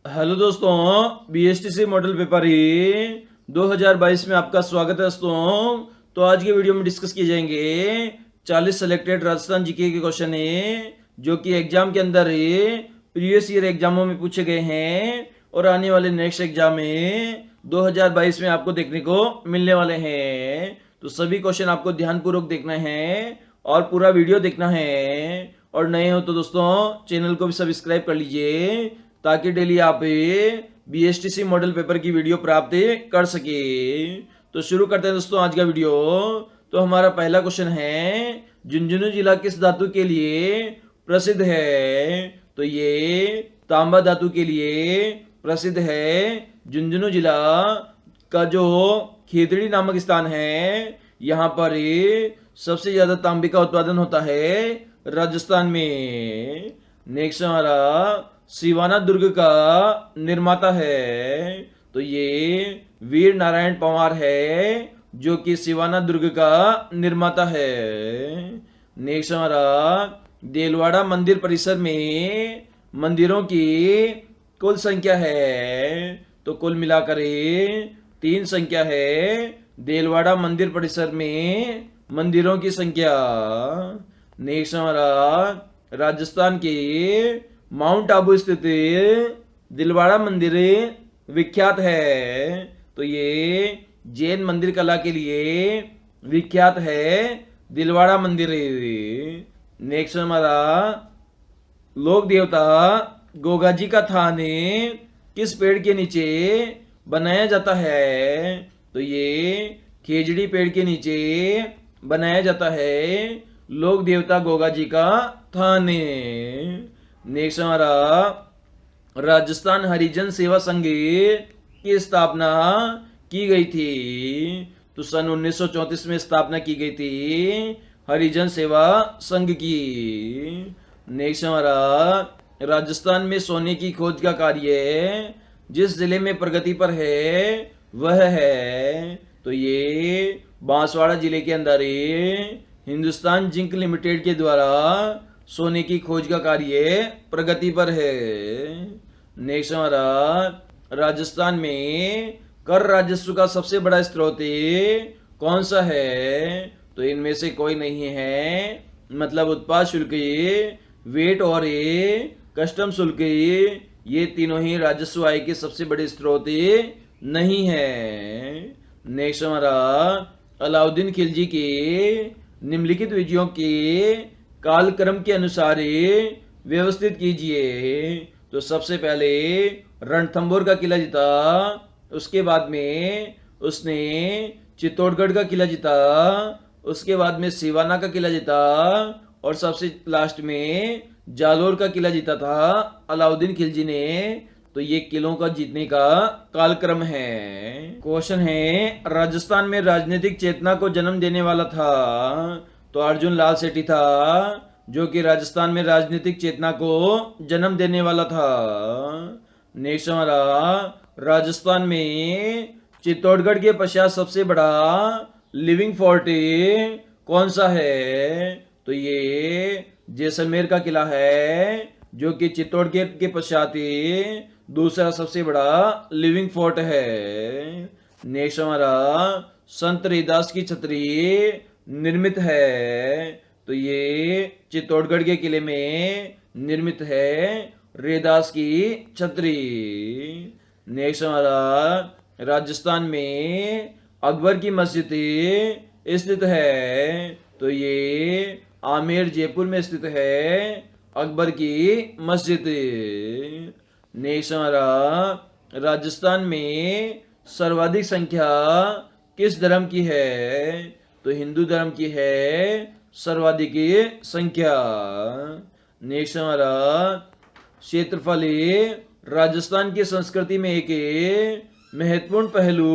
Hello दोस्तों, BSTC model paper ही 2022 में आपका स्वागत है दोस्तों। तो आज के वीडियो में डिस्कस किए जाएंगे 40 सेलेक्टेड राजस्थान जीके के क्वेश्चन है जो कि एग्जाम के अंदर प्रीवियस ईयर एग्जामों में पूछे गए हैं और आने वाले नेक्स्ट एग्जाम में 2022 में आपको देखने को मिलने वाले हैं। तो सभी क्वेश्चन आपको ध्यानपूर्वक देखना है और पूरा वीडियो देखना है। और नए हो तो दोस्तों चैनल को भी सब्सक्राइब कर लीजिए ताकि डेली आप बीएसटीसी मॉडल पेपर की वीडियो प्राप्त कर सके। तो शुरू करते हैं दोस्तों आज का वीडियो। तो हमारा पहला क्वेश्चन है, झुंझुनू जिला किस धातु के लिए प्रसिद्ध है? तो ये तांबा धातु के लिए प्रसिद्ध है। झुंझुनू जिला का जो खेतड़ी नामक स्थान है, यहाँ पर सबसे ज्यादा तांबे का उत्पादन होता है राजस्थान में। नेक्स्ट हमारा सिवाना दुर्ग का निर्माता है। तो ये वीर नारायण पंवार है जो कि सिवाना दुर्ग का निर्माता है। नेक्स्ट हमारा देलवाड़ा मंदिर परिसर में मंदिरों की कुल संख्या है। तो कुल मिलाकर 3 संख्या है देलवाड़ा मंदिर परिसर में मंदिरों की संख्या। नेक्स्ट हमारा राजस्थान के माउंट आबू स्थित दिलवाड़ा मंदिर विख्यात है। तो ये जैन मंदिर कला के लिए विख्यात है दिलवाड़ा मंदिर। नेक्स्ट हमारा लोक देवता गोगा जी का थान किस पेड़ के नीचे बनाया जाता है? तो ये खेजड़ी पेड़ के नीचे बनाया जाता है लोक देवता गोगा जी का थान। नेक्स्ट हमारा राजस्थान हरिजन सेवा संघ की स्थापना की गई थी। तो सन 1934 में स्थापना की गई थी हरिजन सेवा संघ की। नेक्स्ट हमारा राजस्थान में सोने की खोज का कार्य जिस जिले में प्रगति पर है वह है। तो ये बांसवाड़ा जिले के अंदर हिंदुस्तान जिंक लिमिटेड के द्वारा सोने की खोज का कार्य प्रगति पर है। नेक्स्ट हमारा राजस्थान में कर राजस्व का सबसे बड़ा स्रोत कौन सा है? तो इनमें से कोई नहीं है, मतलब उत्पाद शुल्क, वेट और कस्टम शुल्क, ये तीनों ही राजस्व आय के सबसे बड़े स्रोत नहीं है। नेक्स्ट हमारा अलाउद्दीन खिलजी के निम्नलिखित विजयों के कालक्रम के अनुसार व्यवस्थित कीजिए। तो सबसे पहले रणथंभौर का किला जीता, उसके बाद में उसने चित्तौड़गढ़ का किला जीता, उसके बाद में सिवाना का किला जीता और सबसे लास्ट में जालोर का किला जीता था अलाउद्दीन खिलजी ने। तो ये किलों का जीतने का कालक्रम है। क्वेश्चन है, राजस्थान में राजनीतिक चेतना को जन्म देने वाला था? तो अर्जुन लाल सेठी था जो कि राजस्थान में राजनीतिक चेतना को जन्म देने वाला था। नेक्स्ट हमारा राजस्थान में चित्तौड़गढ़ के पश्चात सबसे बड़ा लिविंग फोर्ट कौन सा है? तो ये जैसलमेर का किला है जो कि चित्तौड़गढ़ के पश्चात दूसरा सबसे बड़ा लिविंग फोर्ट है। नेक्स्ट हमारा संत रैदास की छतरी निर्मित है। तो ये चित्तौड़गढ़ के किले में निर्मित है रैदास की छतरी। नेक्स्ट हमारा राजस्थान में अकबर की मस्जिद स्थित है। तो ये आमेर जयपुर में स्थित है अकबर की मस्जिद। नेक्स्ट हमारा राजस्थान में सर्वाधिक संख्या किस धर्म की है? तो हिंदू धर्म की है सर्वाधिक संख्या। नेक्स्ट हमारा क्षेत्रफल राजस्थान की संस्कृति में एक महत्वपूर्ण पहलू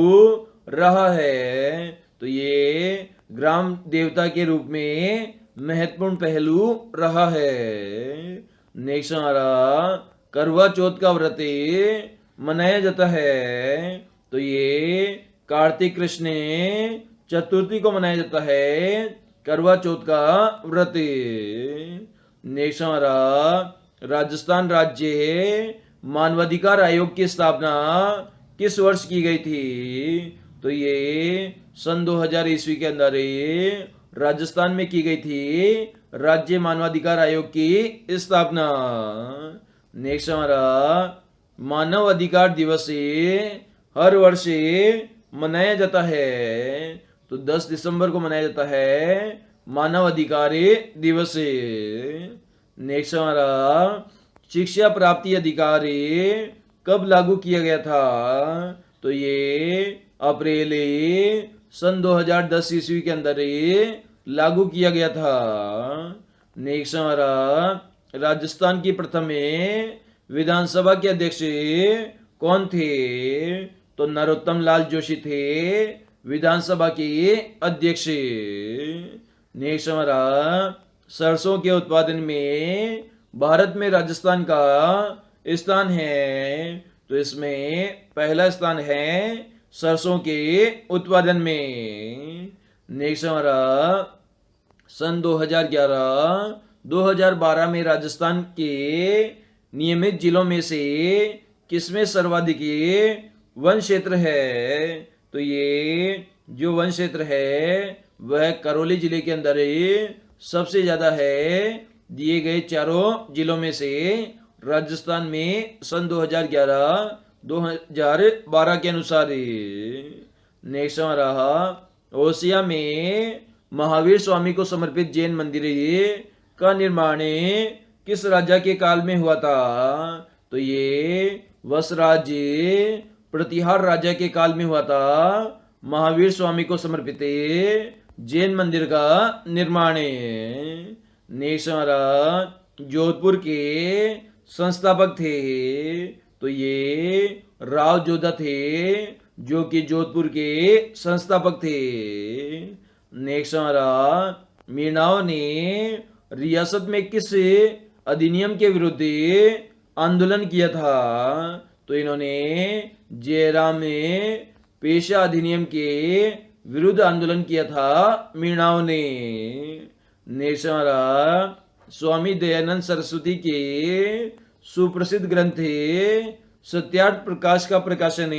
रहा है। तो ये ग्राम देवता के रूप में महत्वपूर्ण पहलू रहा है। नेक्स्ट हमारा करवा चौथ का व्रत मनाया जाता है। तो ये कार्तिक कृष्ण चतुर्थी को मनाया जाता है करवा चौथ का व्रत। नेक्स्ट हमारा राजस्थान राज्य मानवाधिकार आयोग की स्थापना किस वर्ष की गई थी? तो ये सन 2000 ईस्वी के अंदर राजस्थान में की गई थी राज्य मानवाधिकार आयोग की स्थापना। नेक्स्ट हमारा मानव अधिकार दिवस हर वर्ष मनाया जाता है, तो 10 दिसंबर को मनाया जाता है मानव अधिकार दिवस। नेक्स्ट हमारा शिक्षा प्राप्ति अधिकार कब लागू किया गया था? तो ये अप्रैल सन 2010 ईस्वी के अंदर लागू किया गया था। नेक्स्ट हमारा राजस्थान की प्रथम विधानसभा के अध्यक्ष कौन थे? तो नरोत्तम लाल जोशी थे विधानसभा के अध्यक्ष। नेक्स्ट हमारा सरसों के उत्पादन में भारत में राजस्थान का स्थान है, तो इसमें पहला स्थान है सरसों के उत्पादन में। नेक्स्ट हमारा सन 2011-2012 में राजस्थान के नियमित जिलों में से किसमें सर्वाधिक वन क्षेत्र है? तो ये जो वन क्षेत्र है वह करौली जिले के अंदर सबसे ज्यादा है, दिए गए चारों जिलों में से राजस्थान में सन 2011-2012 के अनुसार। नेक्स्ट हमारा ओसिया में महावीर स्वामी को समर्पित जैन मंदिर का निर्माण किस राजा के काल में हुआ था? तो ये वसराज प्रतिहार राजा के काल में हुआ था महावीर स्वामी को समर्पित जैन मंदिर का निर्माण। नेक्स्ट हमारा जोधपुर के संस्थापक थे, तो ये राव जोधा थे जो कि जोधपुर के संस्थापक थे। नेक्स्ट हमारा मीणाओं ने रियासत में किस अधिनियम के विरुद्ध आंदोलन किया था? तो इन्होंने जयराम पेशा अधिनियम के विरुद्ध आंदोलन किया था मीणाओं ने। नेक्स्ट हमारा स्वामी दयानंद सरस्वती के सुप्रसिद्ध ग्रंथ सत्यार्थ प्रकाश का प्रकाशन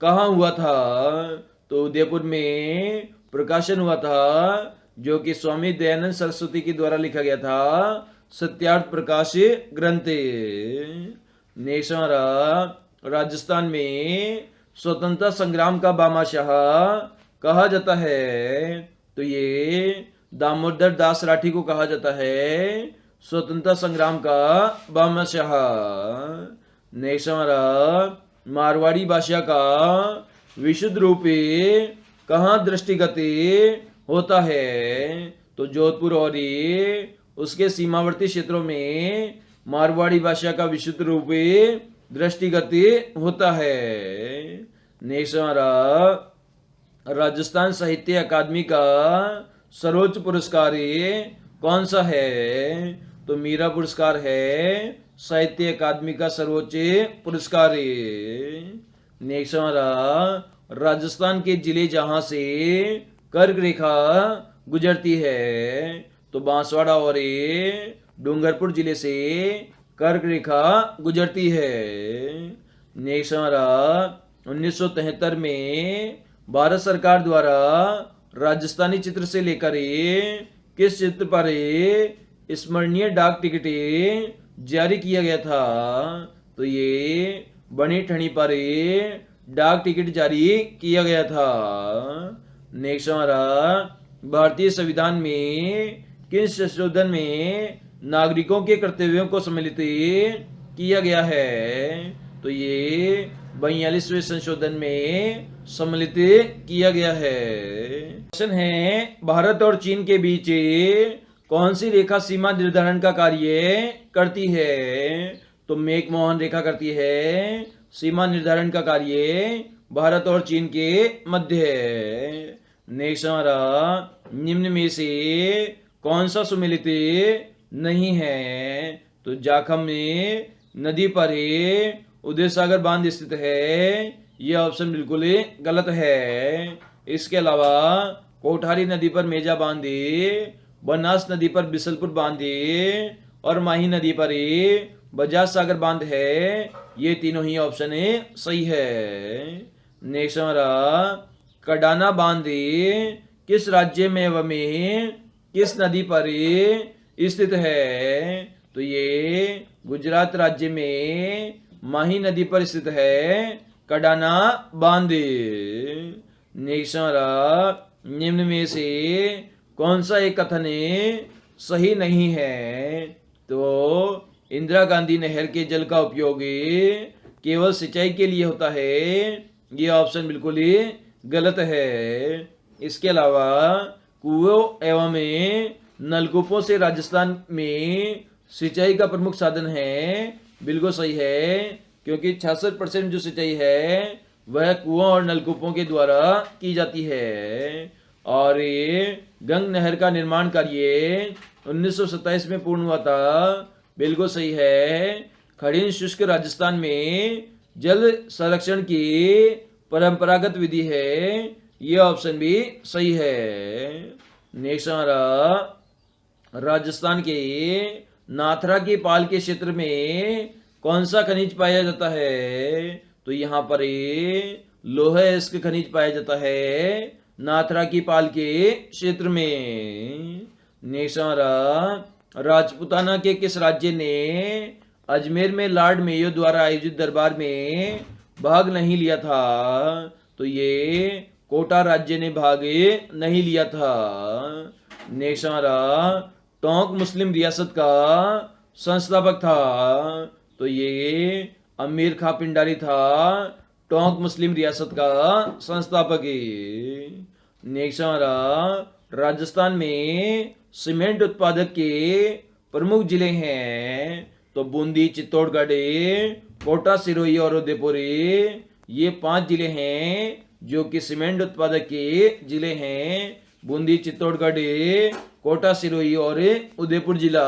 कहाँ हुआ था? तो उदयपुर में प्रकाशन हुआ था, जो कि स्वामी दयानंद सरस्वती के द्वारा लिखा गया था सत्यार्थ प्रकाश ग्रंथ। नेक्स्ट हमारा राजस्थान में स्वतंत्रता संग्राम का बामाशाह कहा जाता है, तो ये दामोदर दास राठी को कहा जाता है स्वतंत्रता संग्राम का बामाशाह। नेक्स्ट हमारा मारवाड़ी भाषा का विशुद्ध रूप कहाँ दृष्टिगत होता है? तो जोधपुर और उसके सीमावर्ती क्षेत्रों में मारवाड़ी भाषा का विशुद्ध रूप दृष्टिगत होता है। नेक्स्ट हमारा राजस्थान साहित्य अकादमी का सर्वोच्च पुरस्कार कौन सा है? तो मीरा पुरस्कार है साहित्य अकादमी का सर्वोच्च पुरस्कार। नेक्स्ट हमारा राजस्थान के जिले जहां से कर्क रेखा गुजरती है, तो बांसवाड़ा और डूंगरपुर जिले से कर्क रेखा गुजरती है। नेक्स्ट हमारा 1973 में भारत सरकार द्वारा राजस्थानी चित्र से लेकर किस चित्र पर स्मरणीय डाक टिकट जारी किया गया था? तो ये बनी ठनी पर डाक टिकट जारी किया गया था। नेक्स्ट हमारा भारतीय संविधान में किस संशोधन में नागरिकों के कर्तव्यों को सम्मिलित किया गया है? तो ये 42वें संशोधन में सम्मिलित किया गया है। क्वेश्चन है भारत और चीन के बीच कौन सी रेखा सीमा निर्धारण का कार्य करती है? तो मैकमोहन रेखा करती है सीमा निर्धारण का कार्य भारत और चीन के मध्य है। नेक्स्ट हमारा निम्न में से कौन सा सुमेलित नहीं है? तो जाखम में नदी पर उदय सागर बांध स्थित है, यह ऑप्शन बिल्कुल गलत है। इसके अलावा कोठारी नदी पर मेजा बांध, बनास नदी पर बिसलपुर बांध और माही नदी पर बजाज सागर बांध है। ये तीनों ही ऑप्शन सही है। नेक्स्ट हमारा कडाना बांध किस राज्य में व में किस नदी पर स्थित है? तो ये गुजरात राज्य में माही नदी पर स्थित है कडाना बांध। नेक्स्ट हमारा निम्न में से कौन सा एक कथन सही नहीं है? तो इंदिरा गांधी नहर के जल का उपयोग केवल सिंचाई के लिए होता है। ये ऑप्शन बिल्कुल ही गलत है। इसके अलावा कुओं एवं नलकूपों से राजस्थान में सिंचाई का प्रमुख साधन है। बिल्कुल सही है, क्योंकि 66% जो सिंचाई है वह कुओं और नलकूपों के द्वारा की जाती है। और ये गंग नहर का निर्माण कार्य 1927 में पूर्ण हुआ था। बिल्कुल सही है। खड़ीन शुष्क राजस्थान में जल संरक्षण की परंपरागत विधि है। ये ऑप्शन भी सही है। नेक्स्ट हमारा राजस्थान के नाथरा की पाल के क्षेत्र में कौन सा खनिज पाया जाता है? तो यहाँ पर लोहा अयस्क खनिज पाया जाता है नाथरा की पाल के क्षेत्र में। नेक्स्ट हमारा राजपूताना के किस राज्य ने अजमेर में लॉर्ड मेयो द्वारा आयोजित दरबार में भाग नहीं लिया था? तो ये कोटा राज्य ने भाग नहीं लिया था। नेक्स्ट हमारा टोंक मुस्लिम रियासत का संस्थापक था? तो ये अमीर खां पिंडारी था टोंक मुस्लिम रियासत का संस्थापक। नेक्स्ट हमारा राजस्थान में सीमेंट उत्पादक के प्रमुख जिले हैं। तो बूंदी, चित्तौड़गढ़, कोटा, सिरोही और उदयपुर, ये 5 जिले हैं जो कि सीमेंट उत्पादक के जिले हैं। बूंदी, चित्तौड़गढ़, कोटा, सिरोही और उदयपुर जिला।